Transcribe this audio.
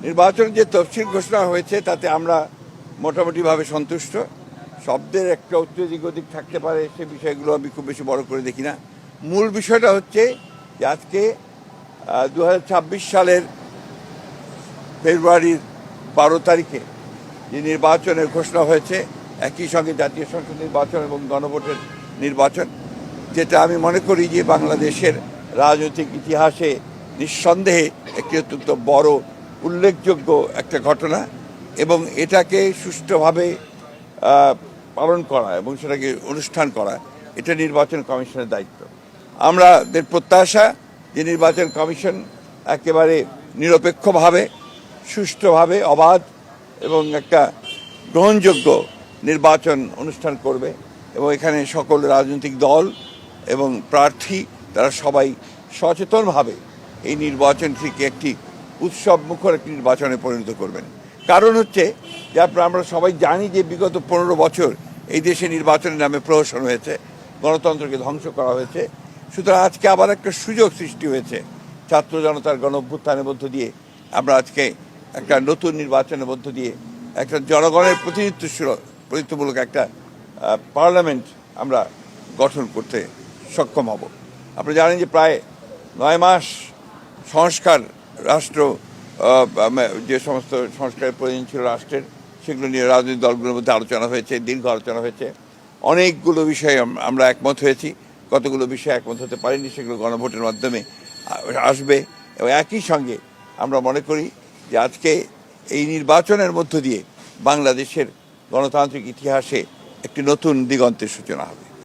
নির্বাচনের যে তফসিল ঘোষণা হয়েছে তাতে আমরা মোটামুটিভাবে সন্তুষ্ট। শব্দের একটা উত্তেজিক দিক থাকতে পারে, সে বিষয়গুলো আমি খুব বেশি বড় করে দেখি না। মূল বিষয়টা হচ্ছে যে আজকে 2026 সালের ফেব্রুয়ারির 12 তারিখে যে নির্বাচনের ঘোষণা হয়েছে, একই সঙ্গে জাতীয় সংসদ নির্বাচন এবং গণভোটের নির্বাচন, যেটা আমি মনে করি যে বাংলাদেশের রাজনৈতিক ইতিহাসে নিঃসন্দেহে একটি অত্যন্ত বড় উল্লেখযোগ্য একটা ঘটনা, এবং এটাকে সুষ্ঠুভাবে পালন করা এবং সেটাকে অনুষ্ঠান করা এটা নির্বাচন কমিশনের দায়িত্ব। আমাদের প্রত্যাশা যে নির্বাচন কমিশন একেবারে নিরপেক্ষভাবে, সুষ্ঠুভাবে, অবাধ এবং একটা গ্রহণযোগ্য নির্বাচন অনুষ্ঠান করবে, এবং এখানে সকল রাজনৈতিক দল এবং প্রার্থী তারা সবাই সচেতনভাবে এই নির্বাচনটিকে একটি উৎসব মুখর একটি নির্বাচনে পরিণত করবেন। কারণ হচ্ছে যে আমরা সবাই জানি যে বিগত 15 বছর এই দেশে নির্বাচনের নামে প্রহসন হয়েছে, গণতন্ত্রকে ধ্বংস করা হয়েছে। সুতরাং আজকে আবার একটা সুযোগ সৃষ্টি হয়েছে ছাত্র জনতার গণ অভ্যুত্থানের মধ্য দিয়ে। আমরা আজকে একটা নতুন নির্বাচনের মধ্য দিয়ে একটা জনগণের প্রতিনিধিত্বমূলক একটা পার্লামেন্ট আমরা গঠন করতে সক্ষম হব। আপনারা জানেন যে প্রায় 9 মাস সংস্কার রাষ্ট্র যে সমস্ত সংস্কারের প্রয়োজন ছিল রাষ্ট্রের, সেগুলো নিয়ে রাজনৈতিক দলগুলোর মধ্যে আলোচনা হয়েছে, দীর্ঘ আলোচনা হয়েছে। অনেকগুলো বিষয়ে আমরা একমত হয়েছি, কতগুলো বিষয়ে একমত হতে পারিনি, সেগুলো গণভোটের মাধ্যমে আসবে। এবং একই সঙ্গে আমরা মনে করি যে আজকে এই নির্বাচনের মধ্য দিয়ে বাংলাদেশের গণতান্ত্রিক ইতিহাসে একটি নতুন দিগন্তের সূচনা হবে।